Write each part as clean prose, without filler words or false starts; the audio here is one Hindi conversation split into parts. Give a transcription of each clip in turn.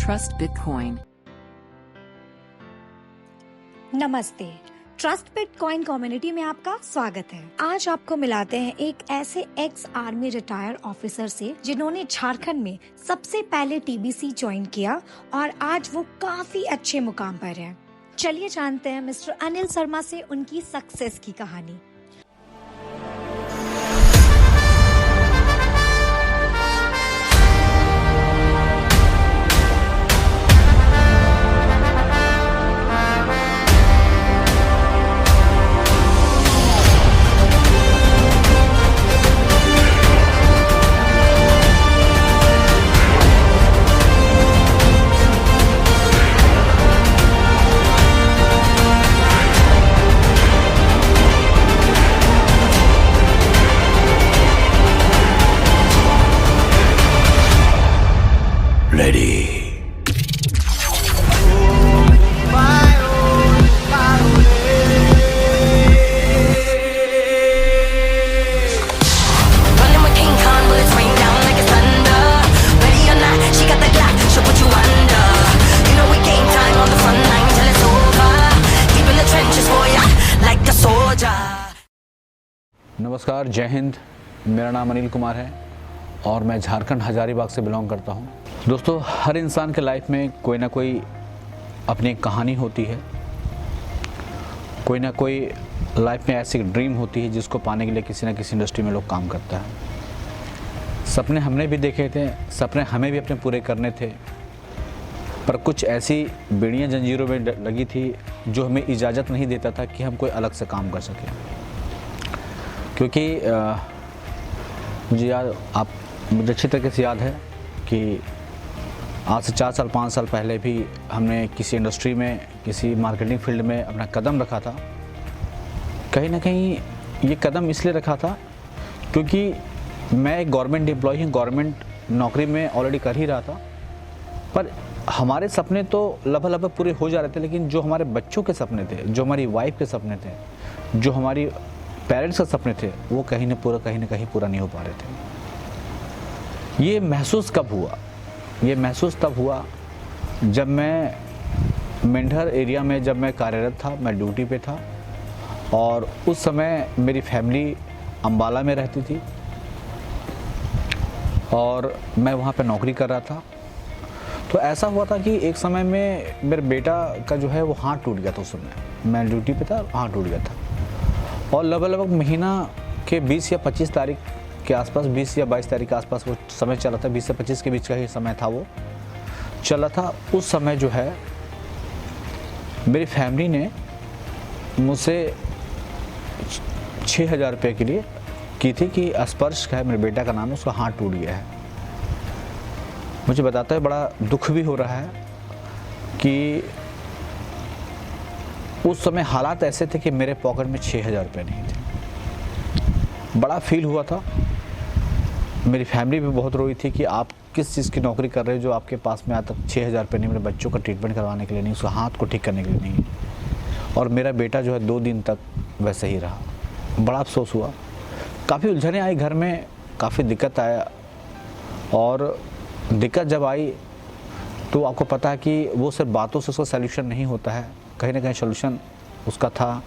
Trust Bitcoin. नमस्ते। ट्रस्ट बिटकॉइन कम्युनिटी में आपका स्वागत है। आज आपको मिलाते हैं एक ऐसे एक्स आर्मी रिटायर्ड ऑफिसर से जिन्होंने झारखंड में सबसे पहले टीबीसी ज्वाइन किया और आज वो काफी अच्छे मुकाम पर है। चलिए जानते हैं मिस्टर अनिल शर्मा से उनकी सक्सेस की कहानी। नमस्कार, जय हिंद। मेरा नाम अनिल कुमार है और मैं झारखंड हजारीबाग से बिलोंग करता हूं। दोस्तों, हर इंसान के लाइफ में कोई ना कोई अपनी कहानी होती है, कोई ना कोई लाइफ में ऐसी ड्रीम होती है जिसको पाने के लिए किसी ना किसी इंडस्ट्री में लोग काम करता है। सपने हमने भी देखे थे, सपने हमें भी अपने पूरे करने थे, पर कुछ ऐसी बेड़ियाँ जंजीरों में लगी थी जो हमें इजाज़त नहीं देता था कि हम कोई अलग से काम कर सकें। क्योंकि मुझे अच्छी तरीके से याद है कि आज से 4 साल 5 साल पहले भी हमने किसी इंडस्ट्री में, किसी मार्केटिंग फील्ड में अपना कदम रखा था। कहीं ना कहीं ये कदम इसलिए रखा था क्योंकि मैं एक गवर्नमेंट एम्प्लॉय हूँ, गवर्नमेंट नौकरी में ऑलरेडी कर ही रहा था, पर हमारे सपने तो लगभग पूरे हो जा रहे थे, लेकिन जो हमारे बच्चों के सपने थे, जो हमारी वाइफ के सपने थे, जो हमारी पेरेंट्स के सपने थे, वो कहीं ना कहीं पूरा नहीं हो पा रहे थे। ये महसूस कब हुआ? ये महसूस तब हुआ जब मैं मेंढर एरिया में जब मैं कार्यरत था, मैं ड्यूटी पे था और उस समय मेरी फैमिली अंबाला में रहती थी और मैं वहाँ पे नौकरी कर रहा था। तो ऐसा हुआ था कि एक समय में मेरे बेटा का जो है वो हाथ टूट गया था। उस समय मैं ड्यूटी पे था, हाथ टूट गया था और लगभग महीना के 20 या 25 तारीख के आसपास, 20 या 22 तारीख के आसपास वो समय चला था। 20 से 25 के बीच का ही समय था, वो चला था। उस समय जो है मेरी फैमिली ने मुझसे 6,000 रुपये के लिए की थी कि स्पर्श है, मेरे बेटा का नाम है, उसका हाथ टूट गया है। मुझे बताते हुए बड़ा दुख भी हो रहा है कि उस समय हालात ऐसे थे कि मेरे पॉकेट में 6,000 रुपये नहीं थे। बड़ा फील हुआ था। मेरी फैमिली भी बहुत रोई थी कि आप किस चीज़ की नौकरी कर रहे हो जो आपके पास में आता 6,000 रुपये नहीं, मेरे बच्चों का ट्रीटमेंट करवाने के लिए नहीं, उसका हाथ को ठीक करने के लिए नहीं। और मेरा बेटा जो है 2 दिन तक वैसे ही रहा। बड़ा अफसोस हुआ, काफ़ी उलझने आई घर में, काफ़ी दिक्कत आया। और दिक्कत जब आई तो आपको पता है कि वो सिर्फ बातों से उसका सल्यूशन नहीं होता है, कहीं ना कहीं सलूशन उसका था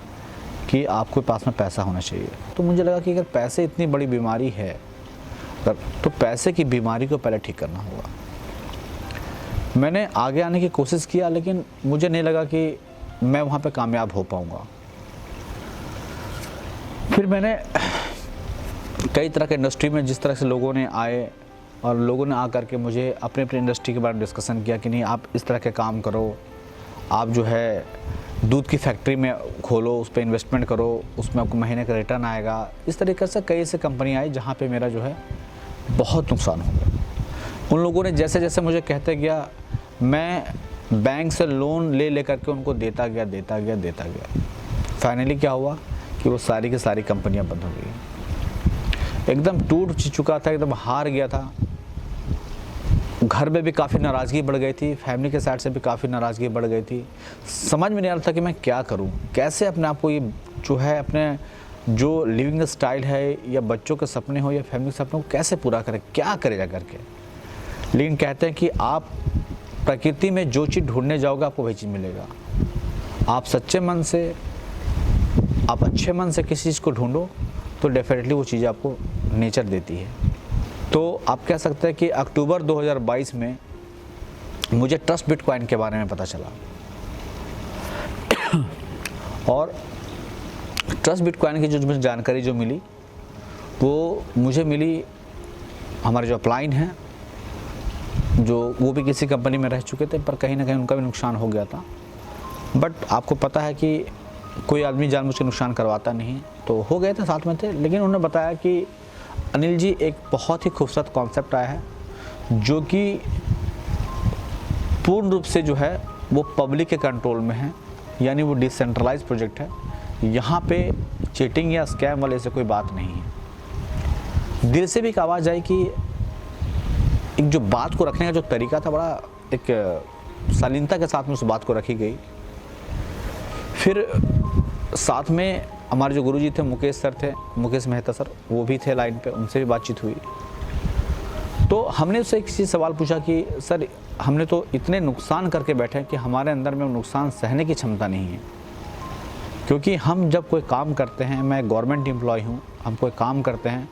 कि आपके पास में पैसा होना चाहिए। तो मुझे लगा कि अगर पैसे इतनी बड़ी बीमारी है तो पैसे की बीमारी को पहले ठीक करना होगा। मैंने आगे आने की कोशिश किया, लेकिन मुझे नहीं लगा कि मैं वहाँ पे कामयाब हो पाऊँगा। फिर मैंने कई तरह के इंडस्ट्री में जिस तरह से लोगों ने आए और लोगों ने आकर के मुझे अपने इंडस्ट्री के बारे में डिस्कशन किया कि नहीं, आप इस तरह के काम करो, आप जो है दूध की फैक्ट्री में खोलो, उस पर इन्वेस्टमेंट करो, उसमें आपको महीने का रिटर्न आएगा। इस तरीके से कई ऐसे कंपनी आई जहाँ पे मेरा जो है बहुत नुकसान हो गया। उन लोगों ने जैसे जैसे मुझे कहते गया, मैं बैंक से लोन ले करके उनको देता गया। फाइनली क्या हुआ कि वो सारी की सारी कंपनियाँ बंद हो गई। एकदम टूट चुका था, एकदम हार गया था। घर में भी काफ़ी नाराज़गी बढ़ गई थी, फैमिली के साइड से भी काफ़ी नाराज़गी बढ़ गई थी। समझ में नहीं आ रहा था कि मैं क्या करूं, कैसे अपने आप को ये जो है अपने जो लिविंग स्टाइल है या बच्चों के सपने हो या फैमिली के सपने को कैसे पूरा करें, क्या करे जा करके। लेकिन कहते हैं कि आप प्रकृति में जो चीज़ ढूंढने जाओगे आपको वही चीज़ मिलेगा। आप सच्चे मन से, आप अच्छे मन से किसी चीज़ को ढूंढो तो डेफिनेटली वो चीज़ आपको नेचर देती है। तो आप कह सकते हैं कि अक्टूबर 2022 में मुझे ट्रस्ट बिटकॉइन के बारे में पता चला और ट्रस्ट बिटकॉइन की जो मुझे जानकारी जो मिली वो मुझे मिली, हमारे जो अपलाइन हैं जो वो भी किसी कंपनी में रह चुके थे, पर कहीं ना कहीं उनका भी नुकसान हो गया था। बट आपको पता है कि कोई आदमी जानबूझ के नुकसान करवाता नहीं, तो हो गए थे, साथ में थे। लेकिन उन्होंने बताया कि अनिल जी एक बहुत ही खूबसूरत कॉन्सेप्ट आया है जो कि पूर्ण रूप से जो है वो पब्लिक के कंट्रोल में है, यानी वो डिसेंट्रलाइज प्रोजेक्ट है। यहाँ पे चीटिंग या स्कैम वाले से कोई बात नहीं है। दिल से भी एक आवाज़ आई कि एक जो बात को रखने का जो तरीका था, बड़ा एक शालीनता के साथ में उस बात को रखी गई। फिर साथ में हमारे जो गुरुजी थे, मुकेश सर थे, मुकेश मेहता सर, वो भी थे लाइन पे, उनसे भी बातचीत हुई। तो हमने उससे एक चीज़ सवाल पूछा कि सर हमने तो इतने नुकसान करके बैठे हैं कि हमारे अंदर में नुकसान सहने की क्षमता नहीं है। क्योंकि हम जब कोई काम करते हैं, मैं गवर्नमेंट एम्प्लॉय हूँ, हम कोई काम करते हैं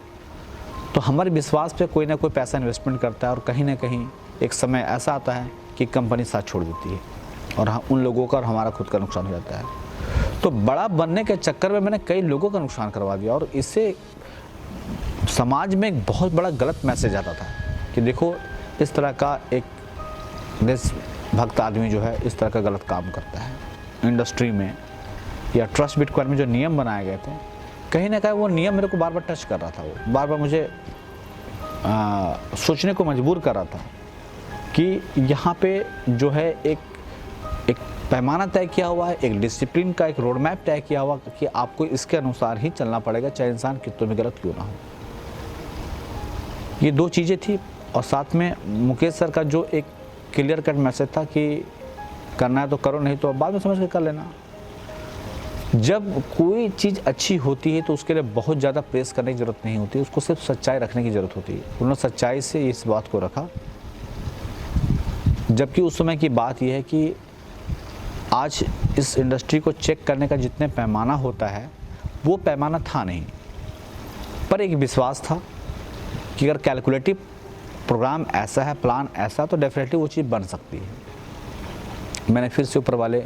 तो हमारे विश्वास पे कोई ना कोई पैसा इन्वेस्टमेंट करता है और कहीं ना कहीं एक समय ऐसा आता है कि कंपनी साथ छोड़ देती है और उन लोगों का और हमारा खुद का नुकसान हो जाता है। तो बड़ा बनने के चक्कर में मैंने कई लोगों का नुकसान करवा दिया और इससे समाज में एक बहुत बड़ा गलत मैसेज आता था कि देखो इस तरह का एक देशभक्त आदमी जो है इस तरह का गलत काम करता है। इंडस्ट्री में या ट्रस्ट बिटकॉइन में जो नियम बनाए गए थे, कहीं ना कहीं वो नियम मेरे को बार बार टच कर रहा था, वो बार बार मुझे सोचने को मजबूर कर रहा था कि यहाँ पे जो है एक पैमाना तय किया हुआ है, एक डिसिप्लिन का एक रोड मैप तय किया हुआ कि आपको इसके अनुसार ही चलना पड़ेगा, चाहे इंसान कितने भी गलत क्यों ना हो। ये दो चीज़ें थी और साथ में मुकेश सर का जो एक क्लियर कट मैसेज था कि करना है तो करो, नहीं तो बाद में समझ के कर लेना। जब कोई चीज़ अच्छी होती है तो उसके लिए बहुत ज़्यादा प्रेस करने की ज़रूरत नहीं होती, उसको सिर्फ सच्चाई रखने की ज़रूरत होती है। उन्होंने सच्चाई से इस बात को रखा, जबकि उस समय की बात यह है कि आज इस इंडस्ट्री को चेक करने का जितने पैमाना होता है वो पैमाना था नहीं, पर एक विश्वास था कि अगर कैलकुलेटिव प्रोग्राम ऐसा है, प्लान ऐसा, तो डेफिनेटली वो चीज़ बन सकती है। मैंने फिर से ऊपर वाले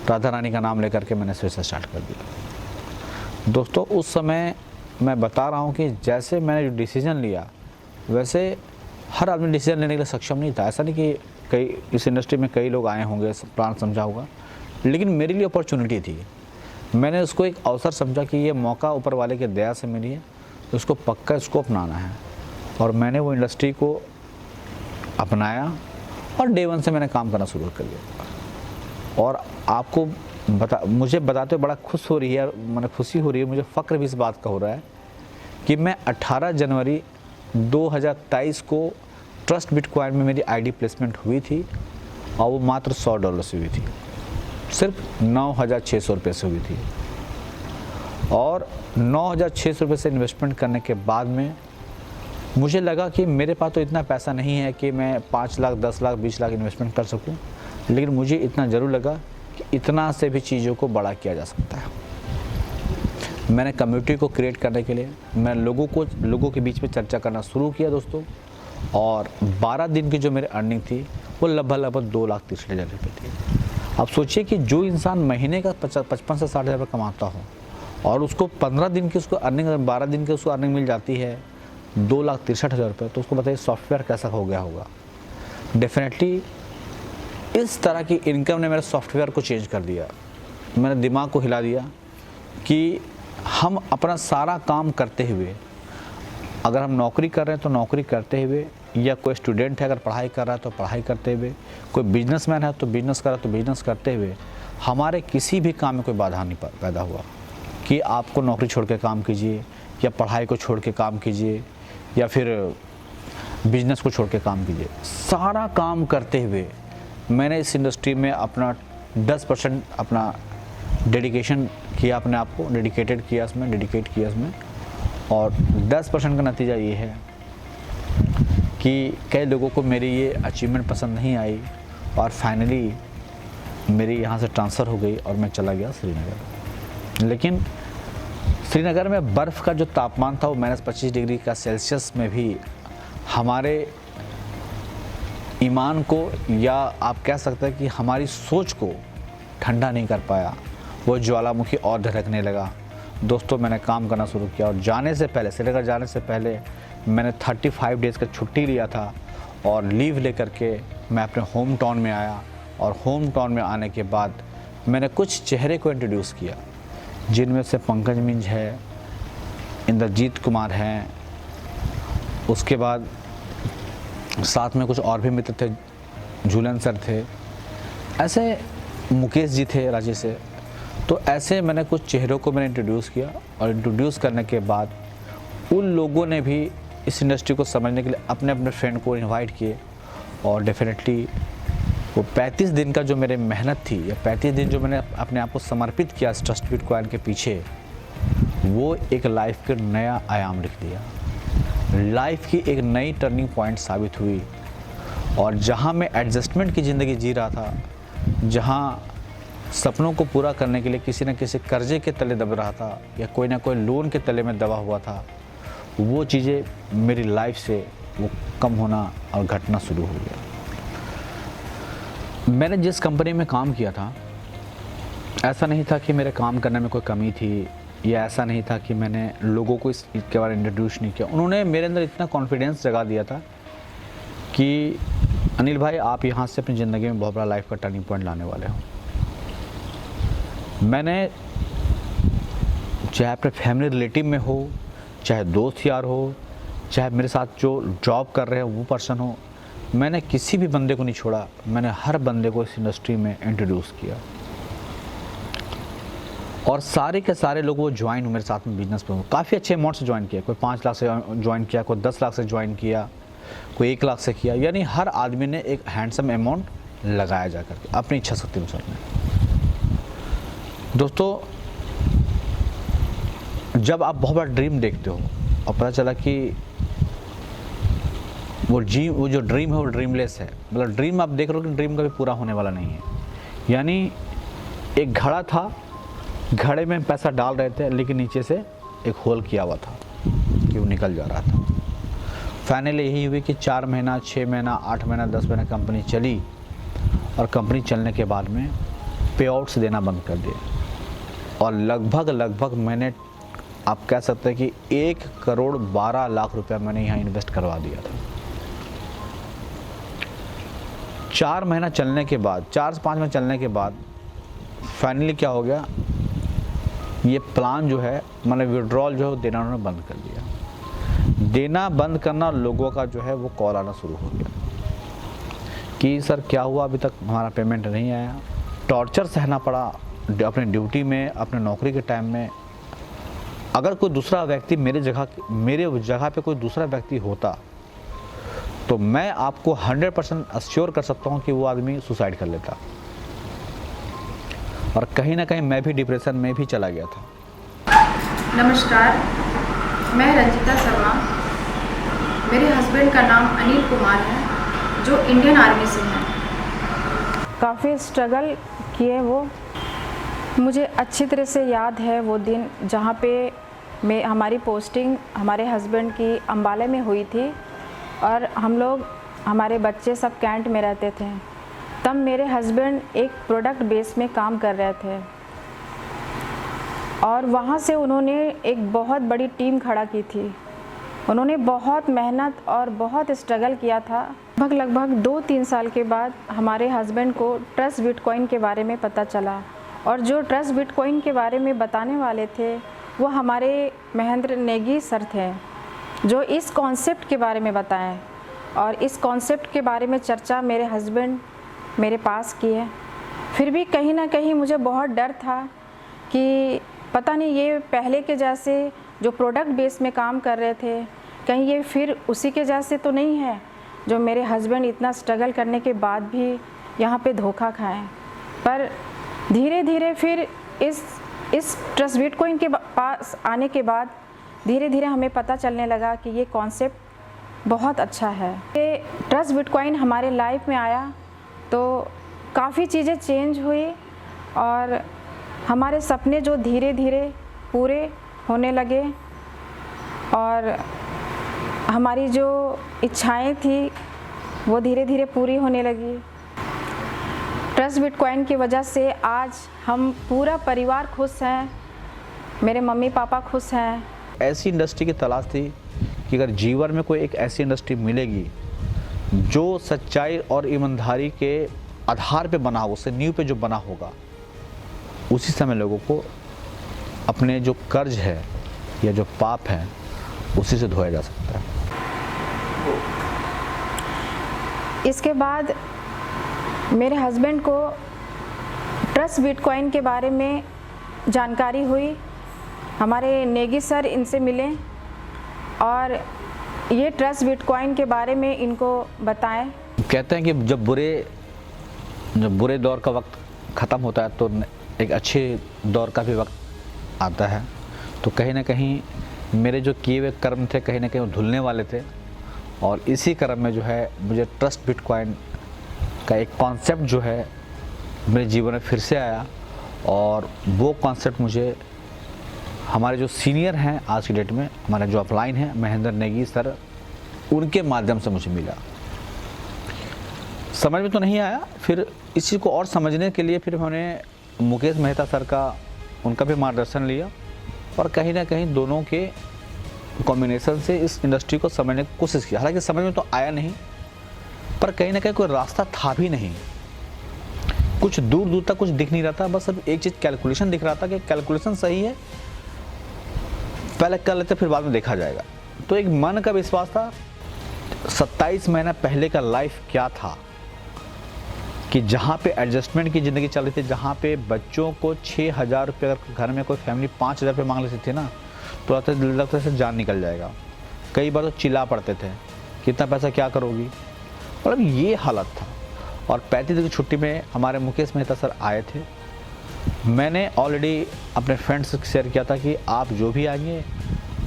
राधा रानी का नाम लेकर के मैंने फिर से स्टार्ट कर दिया। दोस्तों उस समय मैं बता रहा हूँ कि जैसे मैंने जो डिसीजन लिया वैसे हर आदमी डिसीजन लेने के लिए सक्षम नहीं था। ऐसा नहीं कि कई इस इंडस्ट्री में कई लोग आए होंगे, प्लान समझा होगा, लेकिन मेरे लिए अपॉर्चुनिटी थी। मैंने उसको एक अवसर समझा कि ये मौका ऊपर वाले के दया से मिली है, तो उसको पक्का इसको अपनाना है। और मैंने वो इंडस्ट्री को अपनाया और डे वन से मैंने काम करना शुरू कर दिया। और आपको मुझे बताते हुए बड़ा खुश हो रही है, मैंने खुशी हो रही है, मुझे फ़ख्र भी इस बात का हो रहा है कि मैं 18 जनवरी 2023 को ट्रस्ट बिटकॉइन में मेरी आईडी प्लेसमेंट हुई थी और वो मात्र $100 से हुई थी, सिर्फ 9,600 रुपये से हुई थी। और 9,600 रुपये से इन्वेस्टमेंट करने के बाद में मुझे लगा कि मेरे पास तो इतना पैसा नहीं है कि मैं 5 लाख, 10 लाख, 20 लाख इन्वेस्टमेंट कर सकूं, लेकिन मुझे इतना ज़रूर लगा कि इतना से भी चीज़ों को बड़ा किया जा सकता है। मैंने कम्युनिटी को क्रिएट करने के लिए मैं लोगों के बीच में चर्चा करना शुरू किया दोस्तों, और 12 दिन की जो मेरी अर्निंग थी वो लगभग 2,30,000 रुपये थी। अब सोचिए कि जो इंसान महीने का 55 से 60 हज़ार रुपये कमाता हो और उसको 15 दिन की उसको अर्निंग, 12 दिन की उसको अर्निंग मिल जाती है 2,63,000 रुपये, तो उसको बताइए सॉफ्टवेयर कैसा हो गया होगा। डेफिनेटली इस तरह की इनकम ने मेरे सॉफ्टवेयर को चेंज कर दिया, मेरे दिमाग को हिला दिया कि हम अपना सारा काम करते हुए, अगर हम नौकरी कर रहे हैं तो नौकरी करते हुए, या कोई स्टूडेंट है अगर पढ़ाई कर रहा है तो पढ़ाई करते हुए, कोई बिजनेसमैन है तो बिजनेस कर रहा है तो बिजनेस करते हुए, हमारे किसी भी काम में कोई बाधा नहीं पैदा हुआ कि आपको नौकरी छोड़ के काम कीजिए या पढ़ाई को छोड़ के काम कीजिए या फिर बिजनेस को छोड़ के काम कीजिए। सारा काम करते हुए मैंने इस इंडस्ट्री में अपना 10% अपना डेडिकेशन किया, अपने आप को डेडिकेट किया इसमें, और 10% का नतीजा ये है कि कई लोगों को मेरी ये अचीवमेंट पसंद नहीं आई, और फाइनली मेरी यहाँ से ट्रांसफ़र हो गई और मैं चला गया श्रीनगर। लेकिन श्रीनगर में बर्फ़ का जो तापमान था वो -25 डिग्री का सेल्सियस में भी हमारे ईमान को, या आप कह सकते हैं कि हमारी सोच को ठंडा नहीं कर पाया। वो ज्वालामुखी और धड़कने लगा। दोस्तों, मैंने काम करना शुरू किया और जाने से पहले, श्रीनगर जाने से पहले मैंने 35 डेज़ का छुट्टी लिया था और लीव लेकर के मैं अपने होम टाउन में आया। और होम टाउन में आने के बाद मैंने कुछ चेहरे को इंट्रोड्यूस किया, जिनमें से पंकज मिंज है, इंद्रजीत कुमार हैं, उसके बाद साथ में कुछ और भी मित्र थे, झूलन सर थे, ऐसे मुकेश जी थे रांची से। तो ऐसे मैंने कुछ चेहरों को मैंने इंट्रोड्यूस किया और इंट्रोड्यूस करने के बाद उन लोगों ने भी इस इंडस्ट्री को समझने के लिए अपने अपने फ्रेंड को इनवाइट किए। और डेफिनेटली वो 35 दिन का जो मेरे मेहनत थी, या 35 दिन जो मैंने अपने आप को समर्पित किया ट्रस्टबिट कॉइन के पीछे, वो एक लाइफ के नया आयाम लिख दिया। लाइफ की एक नई टर्निंग पॉइंट साबित हुई। और जहाँ मैं एडजस्टमेंट की ज़िंदगी जी रहा था, जहाँ सपनों को पूरा करने के लिए किसी न किसी कर्जे के तले दब रहा था या कोई ना कोई लोन के तले में दबा हुआ था, वो चीज़ें मेरी लाइफ से वो कम होना और घटना शुरू हो गया। मैंने जिस कंपनी में काम किया था, ऐसा नहीं था कि मेरे काम करने में कोई कमी थी, या ऐसा नहीं था कि मैंने लोगों को इसके बारे में इंट्रोड्यूस नहीं किया। उन्होंने मेरे अंदर इतना कॉन्फिडेंस जगा दिया था कि अनिल भाई, आप यहाँ से अपनी ज़िंदगी में बहुत बड़ा लाइफ का टर्निंग पॉइंट लाने वाले हो। मैंने, चाहे अपने फैमिली रिलेटिव में हो, चाहे दोस्त यार हो, चाहे मेरे साथ जो जॉब कर रहे हो वो पर्सन हो, मैंने किसी भी बंदे को नहीं छोड़ा। मैंने हर बंदे को इस इंडस्ट्री में इंट्रोड्यूस किया और सारे के सारे लोग वो ज्वाइन मेरे साथ में बिजनेस पे। काफ़ी अच्छे अमाउंट से ज्वाइन किया। कोई 5 लाख से ज्वाइन किया, कोई 10 लाख से ज्वाइन किया, कोई 1 लाख से किया। यानी हर आदमी ने एक हैंडसम अमाउंट लगाया जा करके अपनी इच्छा शक्ति अनुसार में। दोस्तों, जब आप बहुत बड़ा ड्रीम देखते हो और पता चला कि वो जो ड्रीम है वो ड्रीमलेस है, मतलब ड्रीम आप देख रहे हो कि ड्रीम कभी पूरा होने वाला नहीं है। यानी एक घड़ा था, घड़े में पैसा डाल रहे थे, लेकिन नीचे से एक होल किया हुआ था कि वो निकल जा रहा था। फाइनली यही हुई कि 4 महीना, 6 महीना, 8 महीना, 10 महीना कंपनी चली और कंपनी चलने के बाद में पे आउट्स देना बंद कर दिए। और लगभग मैंने, आप कह सकते हैं कि 1,12,00,000 रुपया मैंने यहाँ इन्वेस्ट करवा दिया था। 4 महीना चलने के बाद, 4 से 5 महीना चलने के बाद फाइनली क्या हो गया, ये प्लान जो है, मैंने विड्रॉल जो है देना उन्होंने बंद कर दिया। देना बंद करना, लोगों का जो है वो कॉल आना शुरू हो गया कि सर क्या हुआ, अभी तक हमारा पेमेंट नहीं आया। टॉर्चर सहना पड़ा अपने ड्यूटी में, अपने नौकरी के टाइम में। अगर कोई दूसरा व्यक्ति मेरे जगह पे कोई दूसरा व्यक्ति होता तो मैं आपको 100% अश्योर कर सकता हूँ कि वो आदमी सुसाइड कर लेता। और कहीं ना कहीं मैं भी डिप्रेशन में भी चला गया था। नमस्कार, मैं रंजिता शर्मा। मेरे हस्बैंड का नाम अनिल कुमार है, जो इंडियन आर्मी से हैं। काफ़ी स्ट्रगल किए वो। मुझे अच्छी तरह से याद है वो दिन जहाँ पे हमारी पोस्टिंग हमारे हस्बैंड की अम्बाला में हुई थी और हम लोग, हमारे बच्चे सब कैंट में रहते थे। तब मेरे हस्बैंड एक प्रोडक्ट बेस में काम कर रहे थे और वहाँ से उन्होंने एक बहुत बड़ी टीम खड़ा की थी। उन्होंने बहुत मेहनत और बहुत स्ट्रगल किया था। लगभग 2-3 साल के बाद हमारे हस्बैंड को ट्रस्ट बिटकॉइन के बारे में पता चला और जो ट्रस्ट बिटकॉइन के बारे में बताने वाले थे वो हमारे महेंद्र नेगी सर थे, जो इस कॉन्सेप्ट के बारे में बताएं। और इस कॉन्सेप्ट के बारे में चर्चा मेरे हस्बैंड मेरे पास किए। फिर भी कहीं ना कहीं मुझे बहुत डर था कि पता नहीं ये पहले के जैसे जो प्रोडक्ट बेस में काम कर रहे थे, कहीं ये फिर उसी के जैसे तो नहीं है जो मेरे हस्बैंड इतना स्ट्रगल करने के बाद भी यहाँ पे धोखा खाएं। पर धीरे धीरे फिर इस ट्रस्ट बिटकॉइन के पास आने के बाद धीरे धीरे हमें पता चलने लगा कि ये कॉन्सेप्ट बहुत अच्छा है। ये ट्रस्ट बिटकॉइन हमारे लाइफ में आया तो काफ़ी चीज़ें चेंज हुई और हमारे सपने जो धीरे धीरे पूरे होने लगे और हमारी जो इच्छाएं थी वो धीरे धीरे पूरी होने लगी। ट्रस्ट बिटकॉइन की वजह से आज हम पूरा परिवार खुश हैं, मेरे मम्मी पापा खुश हैं। ऐसी इंडस्ट्री की तलाश थी कि अगर जीवन में कोई एक ऐसी इंडस्ट्री मिलेगी जो सच्चाई और ईमानदारी के आधार पे बना हो, उससे नींव पे जो बना होगा, उसी समय लोगों को अपने जो कर्ज है या जो पाप है उसी से धोया जा सकता है। इसके बाद मेरे हस्बैंड को ट्रस्ट बिटकॉइन के बारे में जानकारी हुई। हमारे नेगी सर इनसे मिले और ये ट्रस्ट बिटकॉइन के बारे में इनको बताएं। कहते हैं कि जब बुरे दौर का वक्त ख़त्म होता है तो एक अच्छे दौर का भी वक्त आता है। तो कहीं ना कहीं मेरे जो किए हुए कर्म थे कहीं ना कहीं वो धुलने वाले थे और इसी कर्म में जो है मुझे ट्रस्ट बिटकॉइन का एक कॉन्सेप्ट जो है मेरे जीवन में फिर से आया और वो कॉन्सेप्ट मुझे हमारे जो सीनियर हैं आज की डेट में, हमारे जो अपलाइन हैं महेंद्र नेगी सर, उनके माध्यम से मुझे मिला। समझ में तो नहीं आया, फिर इस चीज़ को और समझने के लिए फिर मैंने मुकेश मेहता सर का उनका भी मार्गदर्शन लिया और कहीं ना कहीं दोनों के कॉम्बिनेशन से इस इंडस्ट्री को समझने की कोशिश की। हालांकि समझ में तो आया नहीं, पर कहीं ना कहीं कोई रास्ता था भी नहीं, कुछ दूर दूर तक कुछ दिख नहीं रहा था। बस अब एक चीज़ कैलकुलेशन दिख रहा था कि कैलकुलेशन सही है, पहले कर लेते फिर बाद में देखा जाएगा। तो एक मन का विश्वास था। 27 महीना पहले का लाइफ क्या था कि जहाँ पे एडजस्टमेंट की ज़िंदगी चल रही थी, जहाँ पे बच्चों को 6,000 रुपये, अगर घर में कोई फैमिली 5,000 रुपये मांग लेती थी ना तो लगता से जान निकल जाएगा। कई बार तो चिल्ला पड़ते थे कि इतना पैसा क्या करोगी, मतलब ये हालत था। और 35 दिन की छुट्टी में हमारे मुकेश मेहता सर आए थे। मैंने ऑलरेडी अपने फ्रेंड्स से शेयर किया था कि आप जो भी आएंगे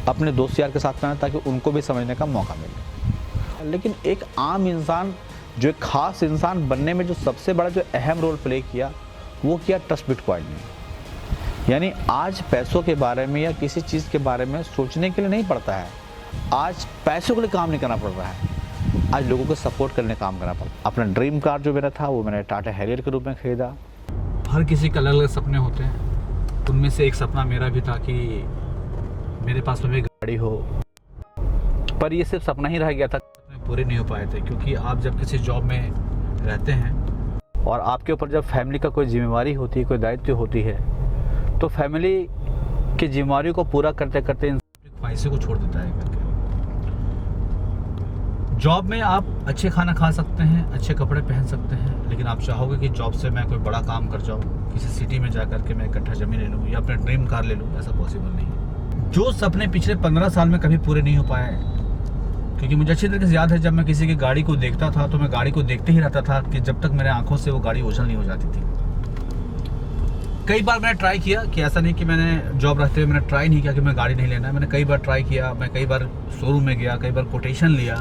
अपने दोस्त यार के साथ में आए ताकि उनको भी समझने का मौका मिले। लेकिन एक आम इंसान, जो एक ख़ास इंसान बनने में जो सबसे बड़ा जो अहम रोल प्ले किया वो किया ट्रस्ट बिटकॉइन ने। यानी आज पैसों के बारे में या किसी चीज़ के बारे में सोचने के लिए नहीं पड़ता है, आज पैसों के लिए काम नहीं करना पड़ रहा है, आज लोगों को सपोर्ट करने काम करना पड़ता है। अपना ड्रीम कार जो मेरा था वो मैंने टाटा हैरियर के रूप में ख़रीदा। हर किसी के अलग अलग सपने होते हैं, उनमें से एक सपना मेरा भी था कि मेरे पास में भी गाड़ी हो, पर ये सिर्फ सपना ही रह गया था, पूरे नहीं हो पाए थे। क्योंकि आप जब किसी जॉब में रहते हैं और आपके ऊपर जब फैमिली का कोई जिम्मेवारी होती है, कोई दायित्व होती है, तो फैमिली की जिम्मेवारी को पूरा करते करते इंसान ख्वाहिशों को छोड़ देता है करके। जॉब में आप अच्छे खाना खा सकते हैं, अच्छे कपड़े पहन सकते हैं, लेकिन आप चाहोगे कि जॉब से मैं कोई बड़ा काम कर जाऊँ, किसी सिटी में जा करके मैं इकट्ठा ज़मीन ले लूँ या अपना ड्रीम कार ले लूँ, ऐसा पॉसिबल नहीं है। जो सपने पिछले 15 साल में कभी पूरे नहीं हो पाए, क्योंकि मुझे अच्छी तरीके से याद है जब मैं किसी की गाड़ी को देखता था तो मैं गाड़ी को देखते ही रहता था कि जब तक मेरे आंखों से वो गाड़ी ओझल नहीं हो जाती थी। कई बार मैंने ट्राई किया कि ऐसा नहीं कि मैंने जॉब रहते हुए मैंने ट्राई नहीं किया कि मैं गाड़ी नहीं लेना है। मैंने कई बार ट्राई किया, मैं कई बार शोरूम में गया, कई बार कोटेशन लिया,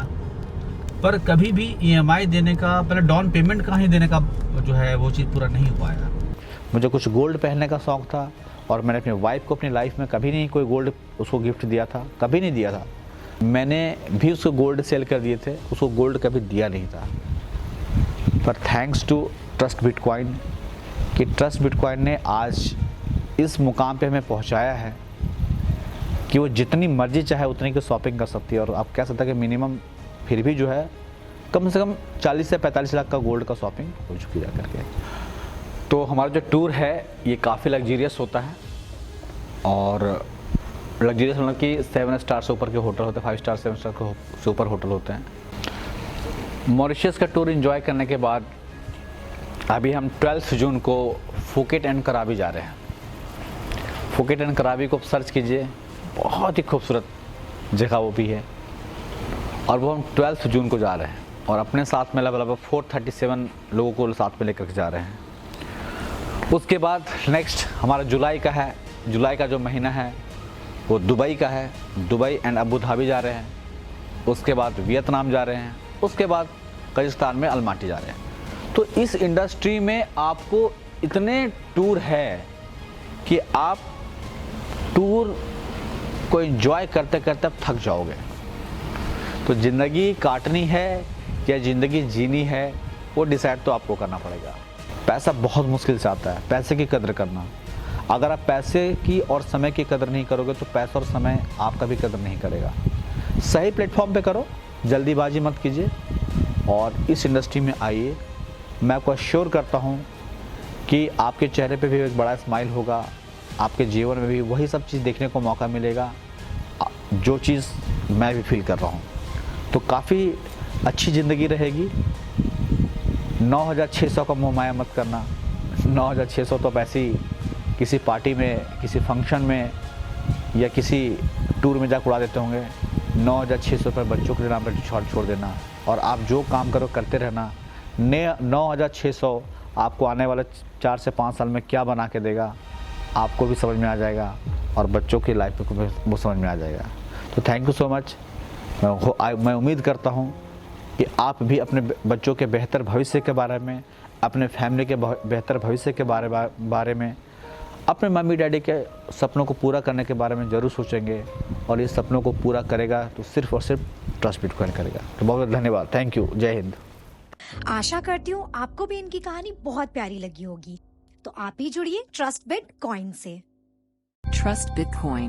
पर कभी भी EMI देने का, पहले डाउन पेमेंट का ही देने का जो है वो चीज़ पूरा नहीं हो पाया। मुझे कुछ गोल्ड पहनने का शौक़ था और मैंने अपनी वाइफ को अपनी लाइफ में कभी नहीं कोई गोल्ड उसको गिफ्ट दिया था, कभी नहीं दिया था। मैंने भी उसको गोल्ड सेल कर दिए थे, उसको गोल्ड कभी दिया नहीं था। पर थैंक्स टू ट्रस्ट बिटकॉइन कि ट्रस्ट बिटकॉइन ने आज इस मुकाम पे हमें पहुंचाया है कि वो जितनी मर्जी चाहे उतनी की शॉपिंग कर सकती है। और आप कह सकते हैं कि मिनिमम फिर भी जो है कम से कम 40 से 45 लाख का गोल्ड का शॉपिंग हो चुकी है करके। तो हमारा जो टूर है ये काफ़ी लग्जीरियस होता है और लग्जरियस मतलब कि 7 स्टार से ऊपर के होटल होते हैं, 5 स्टार 7 स्टार से ऊपर होटल होते हैं। मॉरिशस का टूर एंजॉय करने के बाद अभी हम 12 जून को फुकेट एंड कराबी जा रहे हैं। फुकेट एंड कराबी को सर्च कीजिए, बहुत ही खूबसूरत जगह वो भी है और वो हम 12 जून को जा रहे हैं और अपने साथ में लगभग 437 लोगों को साथ में लेकर के जा रहे हैं। उसके बाद नेक्स्ट हमारा जुलाई का है। जुलाई का जो महीना है वो दुबई का है, दुबई एंड अबू धाबी जा रहे हैं। उसके बाद वियतनाम जा रहे हैं, उसके बाद कजाकिस्तान में अलमाटी जा रहे हैं। तो इस इंडस्ट्री में आपको इतने टूर है कि आप टूर को एंजॉय करते करते आप थक जाओगे। तो ज़िंदगी काटनी है या ज़िंदगी जीनी है, वो डिसाइड तो आपको करना पड़ेगा। पैसा बहुत मुश्किल से आता है, पैसे की कदर करना। अगर आप पैसे की और समय की कदर नहीं करोगे तो पैसा और समय आपका भी कदर नहीं करेगा। सही प्लेटफॉर्म पे करो, जल्दीबाजी मत कीजिए और इस इंडस्ट्री में आइए। मैं आपको अश्योर करता हूँ कि आपके चेहरे पे भी एक बड़ा स्माइल होगा, आपके जीवन में भी वही सब चीज़ देखने को मौका मिलेगा जो चीज़ मैं भी फील कर रहा हूँ। तो काफ़ी अच्छी ज़िंदगी रहेगी। 9,600 का मोह माया मत करना। 9,600 तो वैसे ही किसी पार्टी में, किसी फंक्शन में या किसी टूर में जाकर उड़ा देते होंगे। 9,600 पर बच्चों के नाम पर छोड़ देना और आप जो काम करो करते रहना। 9,600 आपको आने वाले 4 से 5 साल में क्या बना के देगा आपको भी समझ में आ जाएगा और बच्चों की लाइफ को भी वो समझ में आ जाएगा। तो थैंक यू सो मच। मैं उम्मीद करता हूँ कि आप भी अपने बच्चों के बेहतर भविष्य के बारे में, अपने फैमिली के बेहतर भविष्य के बारे में, अपने मम्मी डैडी के सपनों को पूरा करने के बारे में ज़रूर सोचेंगे और इस सपनों को पूरा करेगा तो सिर्फ और सिर्फ ट्रस्ट बिटकॉइन करेगा। तो बहुत बहुत धन्यवाद। Thank you. जय हिंद। आशा करती हूँ आपको भी इनकी कहानी बहुत प्यारी लगी होगी। तो आप ही जुड़िए ट्रस्ट बिटकॉइन से। Trust Bitcoin.